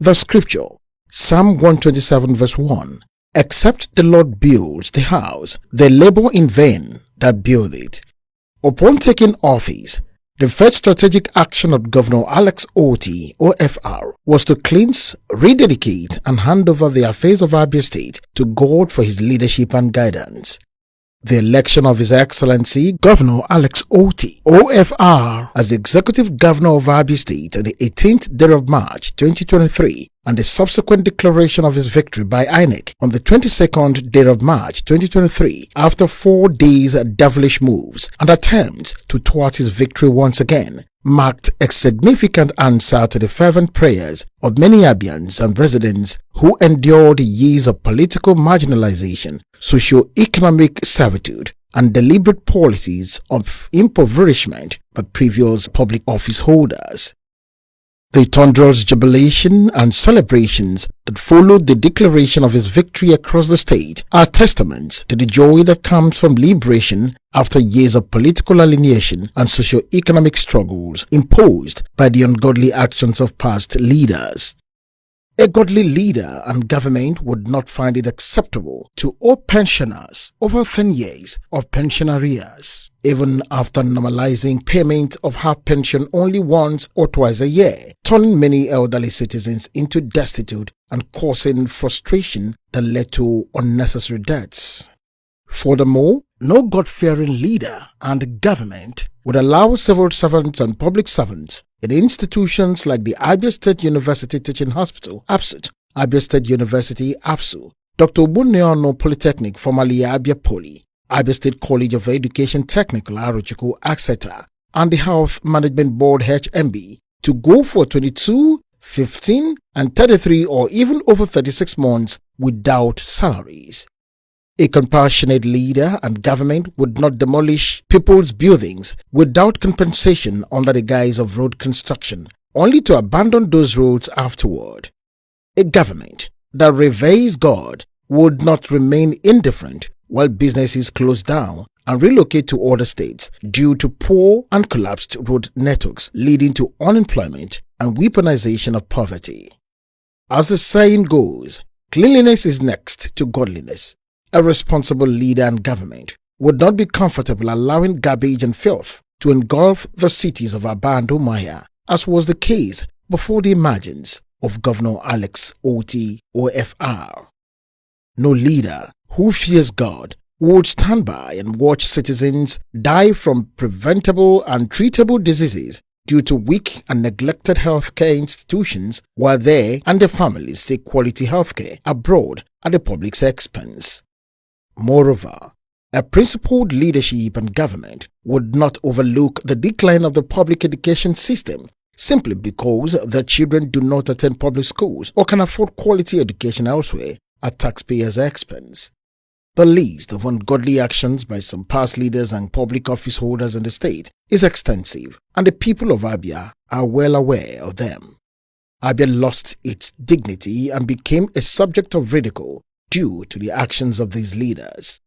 The scripture, Psalm 127 verse 1, "Except the Lord builds the house, they labor in vain that build it." Upon taking office, the first strategic action of Governor Alex Otti, OFR, was to cleanse, rededicate, and hand over the affairs of Abia State to God for his leadership and guidance. The election of His Excellency Governor Alex Otti, OFR, as the Executive Governor of Abia State on the 18th day of March 2023 and the subsequent declaration of his victory by INEC on the 22nd day of March 2023 after 4 days of devilish moves and attempts to thwart his victory once again, marked a significant answer to the fervent prayers of many Abians and residents who endured years of political marginalization, socio-economic servitude, and deliberate policies of impoverishment by previous public office holders. The thunderous jubilation and celebrations that followed the declaration of his victory across the state are testaments to the joy that comes from liberation after years of political alienation and socio-economic struggles imposed by the ungodly actions of past leaders. A godly leader and government would not find it acceptable to owe pensioners over 10 years of pension arrears, even after normalizing payment of half pension only once or twice a year, turning many elderly citizens into destitute and causing frustration that led to unnecessary deaths. Furthermore, no God-fearing leader and government would allow civil servants and public servants in institutions like the Abia State University Teaching Hospital, ABSUT, Abia State University, ABSU, Dr. Ogbunneonu Polytechnic, formerly Abia Poly, Abia State College of Education Technical, Arochukwu, etc., and the Health Management Board, HMB, to go for 22, 15, and 33 or even over 36 months without salaries. A compassionate leader and government would not demolish people's buildings without compensation under the guise of road construction, only to abandon those roads afterward. A government that reveres God would not remain indifferent while businesses close down and relocate to other states due to poor and collapsed road networks, leading to unemployment and weaponization of poverty. As the saying goes, cleanliness is next to godliness. A responsible leader and government would not be comfortable allowing garbage and filth to engulf the cities of Abia and Umuahia, as was the case before the emergence of Governor Alex Otti, OFR. No leader who fears God would stand by and watch citizens die from preventable and treatable diseases due to weak and neglected healthcare institutions while they and their families seek quality healthcare abroad at the public's expense. Moreover, a principled leadership and government would not overlook the decline of the public education system simply because their children do not attend public schools or can afford quality education elsewhere at taxpayers' expense. The list of ungodly actions by some past leaders and public office holders in the state is extensive, and the people of Abia are well aware of them. Abia lost its dignity and became a subject of ridicule due to the actions of these leaders.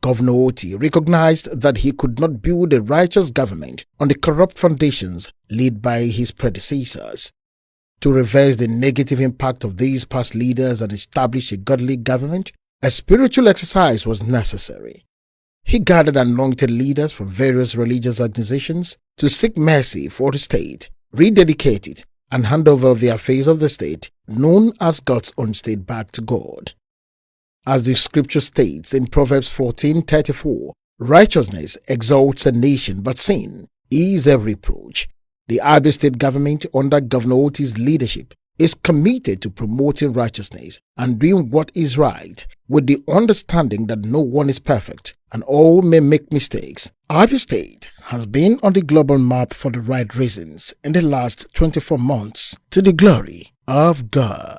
Governor Otti recognized that he could not build a righteous government on the corrupt foundations laid by his predecessors. To reverse the negative impact of these past leaders and establish a godly government, a spiritual exercise was necessary. He gathered anointed leaders from various religious organizations to seek mercy for the state, rededicate it, and hand over the affairs of the state, known as God's own state, back to God. As the scripture states in Proverbs 14:34, righteousness exalts a nation, but sin is a reproach. The Abia State government under Governor Otti's leadership is committed to promoting righteousness and doing what is right, with the understanding that no one is perfect and all may make mistakes. Abia State has been on the global map for the right reasons in the last 24 months, to the glory of God.